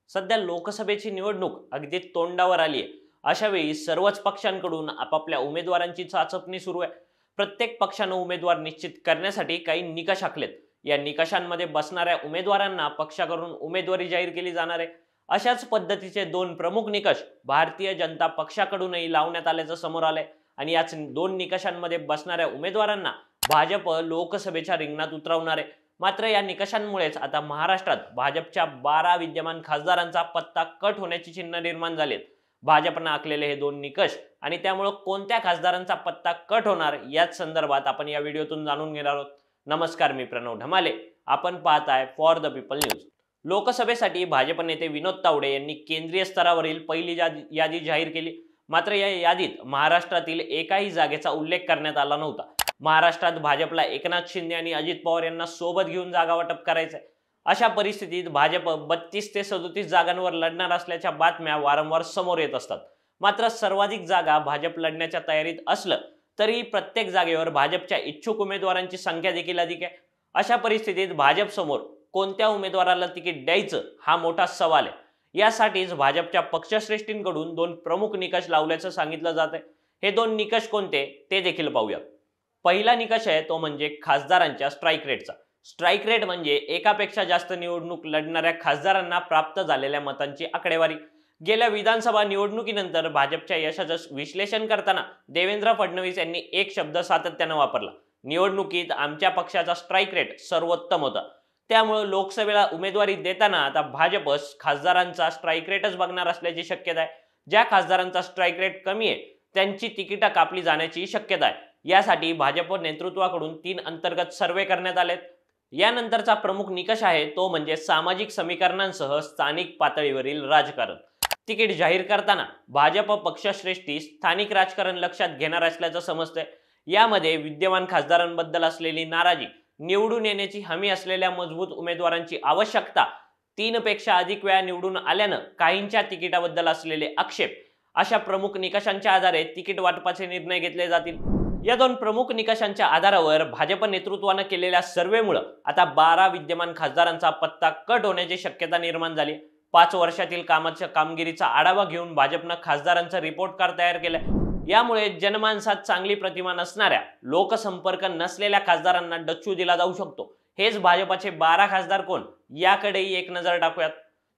सध्या लोकसभेची निवडणूक अगदी तोंडावर आली आहे. अशा वेळी सर्वच पक्षांकडून आपापल्या उमेदवारांची चाचपणी सुरू आहे. प्रत्येक पक्षानं उमेदवार निश्चित करण्यासाठी काही निकष आखलेत. या निकषांमध्ये बसणाऱ्या उमेदवारांना पक्षाकडून उमेदवारी जाहीर केली जाणार आहे. अशाच पद्धतीचे दोन प्रमुख निकष भारतीय जनता पक्षाकडूनही लावण्यात आल्याचं समोर आलंय आणि याच दोन निकषांमध्ये बसणाऱ्या उमेदवारांना भाजप लोकसभेच्या रिंगणात उतरवणार आहे. मात्र या निकषांमुळेच आता महाराष्ट्रात भाजपच्या 12 विद्यमान खासदारांचा पत्ता कट होण्याची चिन्ह निर्माण झालेत. भाजपनं आखलेले हे दोन निकष आणि त्यामुळे कोणत्या खासदारांचा पत्ता कट होणार याच संदर्भात आपण या व्हिडिओतून जाणून घेणार आहोत. नमस्कार, मी प्रणव ढमाले. आपण पाहताय फॉर द पीपल न्यूज. लोकसभेसाठी भाजप नेते विनोद तावडे यांनी केंद्रीय स्तरावरील पहिली यादी जाहीर केली. मात्र या यादीत महाराष्ट्रातील एकाही जागेचा उल्लेख करण्यात आला नव्हता. महाराष्ट्रात भाजपला एकनाथ शिंदे आणि अजित पवार यांना सोबत घेऊन जागा वाटप करायचंय. अशा परिस्थितीत भाजप 32 ते 37 जागांवर लढणार असल्याच्या बातम्या वारंवार समोर येत असतात. मात्र सर्वाधिक जागा भाजप लढण्याच्या तयारीत असलं तरी प्रत्येक जागेवर भाजपच्या इच्छुक उमेदवारांची संख्या देखील अधिक आहे. अशा परिस्थितीत भाजप समोर कोणत्या उमेदवाराला तिकीट द्यायचं हा मोठा सवाल आहे. यासाठीच भाजपच्या पक्षश्रेष्ठींकडून दोन प्रमुख निकष लावल्याचं सांगितलं जात आहे. हे दोन निकष कोणते ते देखील पाहूया. पहिला निकष आहे तो म्हणजे खासदारांच्या स्ट्राईक रेटचा. स्ट्राईक रेट म्हणजे एकापेक्षा जास्त निवडणूक लढणाऱ्या खासदारांना प्राप्त झालेल्या मतांची आकडेवारी. गेल्या विधानसभा निवडणुकीनंतर भाजपच्या यशाचं विश्लेषण करताना देवेंद्र फडणवीस यांनी एक शब्द सातत्यानं वापरला. निवडणुकीत आमच्या पक्षाचा स्ट्राईक रेट सर्वोत्तम होता. त्यामुळे लोकसभेला उमेदवारी देताना आता भाजप खासदारांचा स्ट्राईक रेटच बघणार असल्याची शक्यता आहे. ज्या खासदारांचा स्ट्राईक रेट कमी आहे त्यांची तिकीटं कापली जाण्याची शक्यता आहे. यासाठी भाजप नेतृत्वाकडून 3 अंतर्गत सर्वे करण्यात आलेत. यानंतरचा प्रमुख निकष आहे तो म्हणजे सामाजिक समीकरणांसह स्थानिक पातळीवरील राजकारण. तिकीट जाहीर करताना भाजप पक्षश्रेष्ठी स्थानिक राजकारण लक्षात घेणार असल्याचं समजतंय. यामध्ये विद्यमान खासदारांबद्दल असलेली नाराजी, निवडून येण्याची हमी असलेल्या मजबूत उमेदवारांची आवश्यकता, 3 पेक्षा अधिक वेळा निवडून आल्यानं काहींच्या तिकिटाबद्दल असलेले आक्षेप, अशा प्रमुख निकषांच्या आधारे तिकीट वाटपाचे निर्णय घेतले जातील. या दोन प्रमुख निकषांच्या आधारावर भाजप नेतृत्वानं केलेल्या सर्वेमुळे आता 12 विद्यमान खासदारांचा पत्ता कट होण्याची शक्यता निर्माण झाली. 5 वर्षातील कामगिरीचा आढावा घेऊन भाजपनं खासदारांचा रिपोर्ट कार्ड तयार केलाय. यामुळे जनमानसात चांगली प्रतिमा नसणाऱ्या, लोकसंपर्क नसलेल्या खासदारांना डच्चू दिला जाऊ शकतो. हेच भाजपचे 12 खासदार कोण याकडेही एक नजर टाकूयात.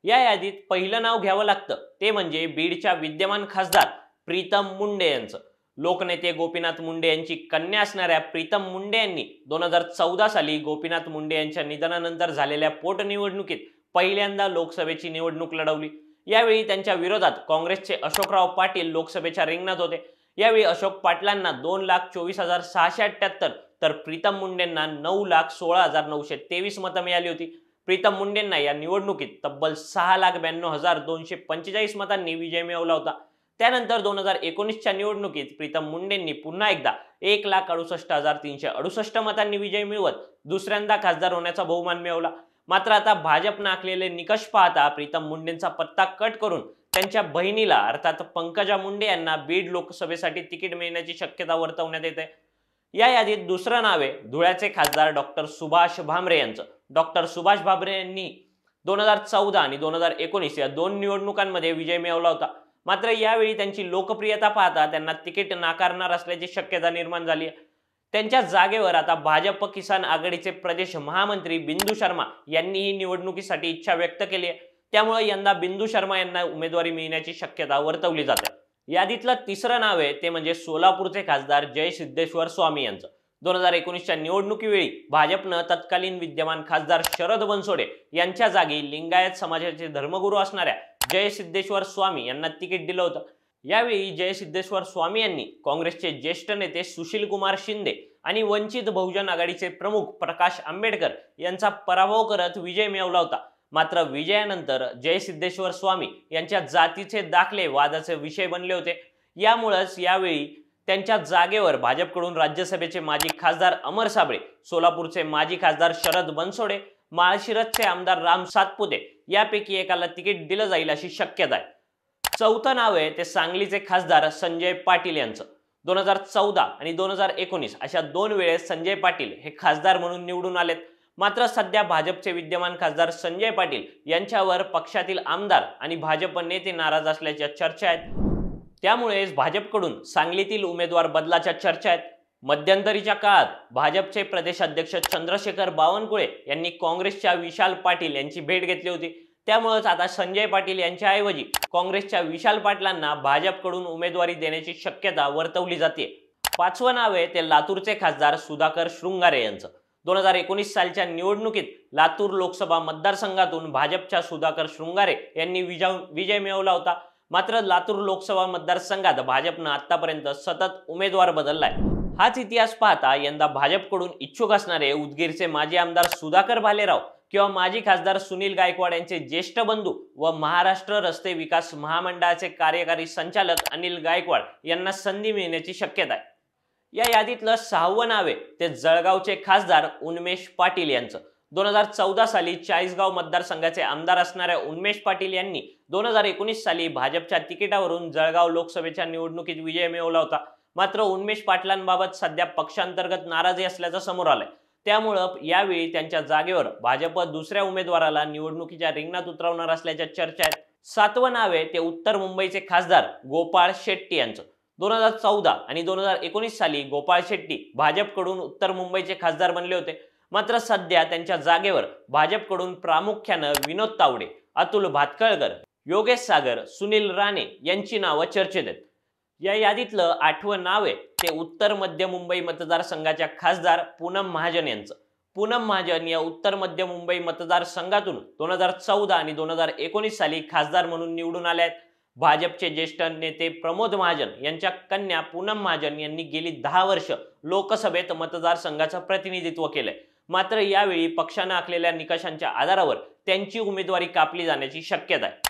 या यादीत पहिलं नाव घ्यावं लागतं ते म्हणजे बीडच्या विद्यमान खासदार प्रीतम मुंडे यांचं. लोकनेते गोपीनाथ मुंडे यांची कन्या असणाऱ्या प्रीतम मुंडे यांनी 2014 साली गोपीनाथ मुंडे यांच्या निधनानंतर झालेल्या पोटनिवडणुकीत पहिल्यांदा लोकसभेची निवडणूक लढवली. यावेळी त्यांच्या विरोधात काँग्रेसचे अशोकराव पाटील लोकसभेच्या रिंगणात होते. यावेळी अशोक पाटलांना 2,24,678 तर प्रीतम मुंडेंना 9,16,923 मतं मिळाली होती. प्रीतम मुंडेंना या निवडणुकीत तब्बल 6,92,245 मतांनी विजय मिळवला होता. त्यानंतर 2019च्या निवडणुकीत प्रीतम मुंडेंनी पुन्हा एकदा 1,68,368 मतांनी विजय मिळवत दुसऱ्यांदा खासदार होण्याचा बहुमान मिळवला. मात्र आता भाजपनं आखलेले निकष पाहता प्रीतम मुंडेंचा पत्ता कट करून त्यांच्या बहिणीला अर्थात पंकजा मुंडे यांना बीड लोकसभेसाठी तिकीट मिळण्याची शक्यता वर्तवण्यात येते. या यादीत दुसरं नाव आहे धुळ्याचे खासदार डॉक्टर सुभाष भामरे यांचं. डॉक्टर सुभाष भामरे यांनी 2014 आणि 2019 या 2 निवडणुकांमध्ये विजय मिळवला होता. मात्र यावेळी त्यांची लोकप्रियता पाहता त्यांना तिकीट नाकारणार असल्याची शक्यता निर्माण झाली आहे. त्यांच्या जागेवर आता भाजप किसान आघाडीचे प्रदेश महामंत्री बिंदू शर्मा यांनीही निवडणुकीसाठी इच्छा व्यक्त केली आहे. त्यामुळे यंदा बिंदू शर्मा यांना उमेदवारी मिळण्याची शक्यता वर्तवली जाते. यादीतलं तिसरं नाव आहे ते म्हणजे सोलापूरचे खासदार जय सिद्धेश्वर स्वामी यांचं. 2019च्या निवडणुकीवेळी भाजपनं तत्कालीन विद्यमान खासदार शरद बनसोडे यांच्या जागी लिंगायत समाजाचे धर्मगुरू असणाऱ्या जय सिद्धेश्वर स्वामी यांना तिकीट दिलं होतं. यावेळी जय सिद्धेश्वर स्वामी यांनी काँग्रेसचे ज्येष्ठ नेते सुशील कुमार शिंदे आणि वंचित बहुजन आघाडीचे प्रमुख प्रकाश आंबेडकर यांचा पराभव करत विजय मिळवला होता. मात्र विजयानंतर जय सिद्धेश्वर स्वामी यांच्या जातीचे दाखले वादाचे विषय बनले होते. यामुळेच यावेळी त्यांच्या जागेवर भाजपकडून राज्यसभेचे माजी खासदार अमर साबळे, सोलापूरचे माजी खासदार शरद बनसोडे, माळशिरसचे आमदार राम सातपुते यापैकी एकाला तिकीट दिलं जाईल अशी शक्यता आहे. चौथं नाव आहे ते सांगलीचे खासदार संजय पाटील यांचं. 2014 आणि 2019 अशा 2 वेळेस संजय पाटील हे खासदार म्हणून निवडून आलेत. मात्र सध्या भाजपचे विद्यमान खासदार संजय पाटील यांच्यावर पक्षातील आमदार आणि भाजप नेते नाराज असल्याच्या चर्चा आहेत। त्यामुळेच भाजपकडून सांगलीतील उमेदवार बदलाच्या चर्चा आहेत। मध्यंतरीच्या काळात भाजपचे प्रदेशाध्यक्ष चंद्रशेखर बावनकुळे यांनी काँग्रेसच्या विशाल पाटील यांची भेट घेतली होती। त्यामुळेच आता संजय पाटील यांच्याऐवजी काँग्रेसच्या विशाल पाटलांना भाजपकडून उमेदवारी देण्याची शक्यता वर्तवली जाते। पाचवं नाव आहे ते लातूरचे खासदार सुधाकर शृंगारे यांचं। 2019 सालच्या निवडणुकीत लातूर लोकसभा मतदारसंघातून भाजपच्या सुधाकर शृंगारे यांनी विजय मिळवला होता। मात्र लातूर लोकसभा मतदारसंघात भाजपनं आतापर्यंत सतत उमेदवार बदललाय। हाच इतिहास पाहता यंदा भाजपकडून इच्छुक असणारे उदगीरचे माजी आमदार सुधाकर भालेराव किंवा माजी खासदार सुनील गायकवाड यांचे ज्येष्ठ बंधू व महाराष्ट्र रस्ते विकास महामंडळाचे कार्यकारी संचालक अनिल गायकवाड यांना संधी मिळण्याची शक्यता आहे। या यादीतलं 6वं नाव आहे ते जळगावचे खासदार उन्मेष पाटील यांचं। 2014 साली चाळीसगाव मतदारसंघाचे आमदार असणाऱ्या उन्मेष पाटील यांनी 2019 साली भाजपच्या तिकिटावरून जळगाव लोकसभेच्या निवडणुकीत विजय मिळवला होता। मात्र उन्मेष पाटलांबाबत सध्या पक्षांतर्गत नाराजी असल्याचं समोर आलंय। त्यामुळं यावेळी त्यांच्या जागेवर भाजप दुसऱ्या उमेदवाराला निवडणुकीच्या रिंगणात उतरवणार असल्याच्या चर्चा आहेत। 7वं नाव आहे ते उत्तर मुंबईचे खासदार गोपाळ शेट्टी यांचं। 2014 आणि 2019 साली गोपाळ शेट्टी भाजपकडून उत्तर मुंबईचे खासदार बनले होते। मात्र सध्या त्यांच्या जागेवर भाजपकडून प्रामुख्यानं विनोद तावडे, अतुल भातखळकर, योगेश सागर, सुनील राणे यांची नावं चर्चेत आहेत। या यादीतलं 8वं नाव आहे ते उत्तर मध्य मुंबई मतदारसंघाच्या खासदार पूनम महाजन यांचं। पूनम महाजन या उत्तर मध्य मुंबई मतदारसंघातून 2014 आणि 2019 साली खासदार म्हणून निवडून आले आहेत। भाजपचे ज्येष्ठ नेते प्रमोद महाजन यांच्या कन्या पूनम महाजन यांनी गेली 10 वर्ष लोकसभेत मतदारसंघाचं प्रतिनिधित्व केलंय। मात्र यावेळी पक्षानं आखलेल्या निकषांच्या आधारावर त्यांची उमेदवारी कापली जाण्याची शक्यता आहे।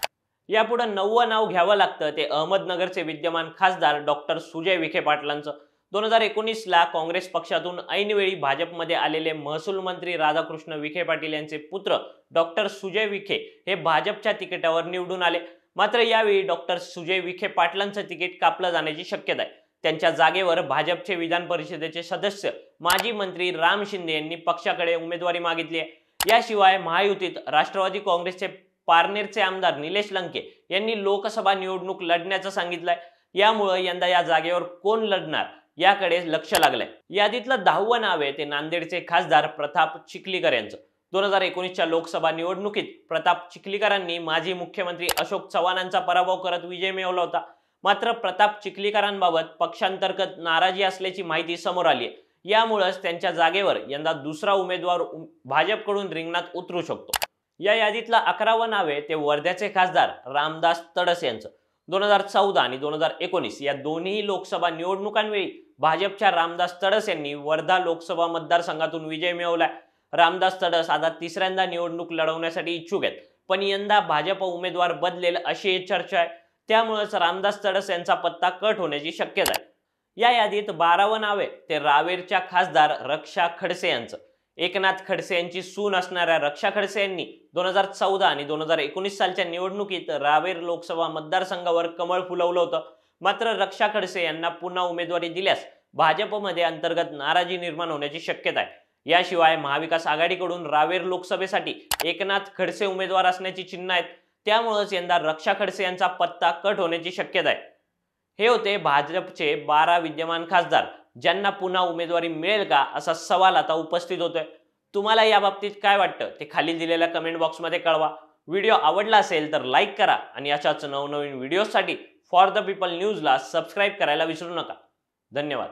यापुढे 9वं नाव घ्यावं लागतं ते अहमदनगरचे विद्यमान खासदार डॉक्टर सुजय विखे पाटलांचं। 2019 ला काँग्रेस पक्षातून ऐनवेळी भाजपमध्ये आलेले महसूल मंत्री राधाकृष्ण विखे पाटील यांचे पुत्र डॉक्टर सुजय विखे हे भाजपच्या तिकिटावर निवडून आले। मात्र यावेळी डॉक्टर सुजय विखे पाटलांचं तिकीट कापलं जाण्याची शक्यता आहे। त्यांच्या जागेवर भाजपचे विधान परिषदेचे सदस्य माजी मंत्री राम शिंदे यांनी पक्षाकडे उमेदवारी मागितली आहे। याशिवाय महायुतीत राष्ट्रवादी काँग्रेसचे पारनेरचे आमदार निलेश लंके यांनी लोकसभा निवडणूक लढण्याचं सांगितलंय। यामुळे यंदा या जागेवर कोण लढणार याकडे लक्ष लागलंय। यादीतलं 10वं नाव आहे ते नांदेडचे खासदार प्रताप चिखलीकर यांचं। 2019च्या लोकसभा निवडणुकीत प्रताप चिखलीकरांनी माजी मुख्यमंत्री अशोक चव्हाणांचा पराभव करत विजय मिळवला होता। मात्र प्रताप चिखलीकरांबाबत पक्षांतर्गत नाराजी असल्याची माहिती समोर आली आहे। यामुळेच त्यांच्या जागेवर यंदा दुसरा उमेदवार भाजपकडून रिंगणात उतरू शकतो। या यादीतलं 11वं नाव आहे ते वर्ध्याचे खासदार रामदास तडस यांचं। 2014 आणि 2019 या दोन्ही लोकसभा निवडणुकांवेळी भाजपच्या रामदास तडस यांनी वर्धा लोकसभा मतदारसंघातून विजय मिळवलाय। रामदास तडस आता तिसऱ्यांदा निवडणूक लढवण्यासाठी इच्छुक आहेत, पण यंदा भाजप उमेदवार बदलेल अशी चर्चा आहे। त्यामुळेच रामदास तडस यांचा पत्ता कट होण्याची शक्यता आहे। या यादीत 12वं नाव आहे ते रावेरच्या खासदार रक्षा खडसे यांचं। एकनाथ खडसे यांची सून असणाऱ्या रक्षा खडसे यांनी 2014 आणि 2019 सालच्या निवडणुकीत रावेर लोकसभा मतदारसंघावर कमळ फुलवलं होतं। मात्र रक्षा खडसे यांना पुन्हा उमेदवारी दिल्यास भाजपमध्ये अंतर्गत नाराजी निर्माण होण्याची शक्यता आहे। याशिवाय महाविकास आघाडीकडून रावेर लोकसभेसाठी एकनाथ खडसे उमेदवार असण्याची चिन्ह आहेत। त्यामुळेच यंदा रक्षा खडसे यांचा पत्ता कट होण्याची शक्यता आहे। हे होते भाजपचे 12 विद्यमान खासदार ज्यांना पुन्हा उमेदवारी मिळेल का असा सवाल आता उपस्थित होतोय। तुम्हाला या बाबतीत काय वाटतं ते खाली दिलेल्या कमेंट बॉक्समध्ये कळवा। व्हिडिओ आवडला असेल तर लाईक करा आणि अशाच नवनवीन व्हिडिओसाठी फॉर द पीपल न्यूजला सबस्क्राईब करायला विसरू नका। धन्यवाद।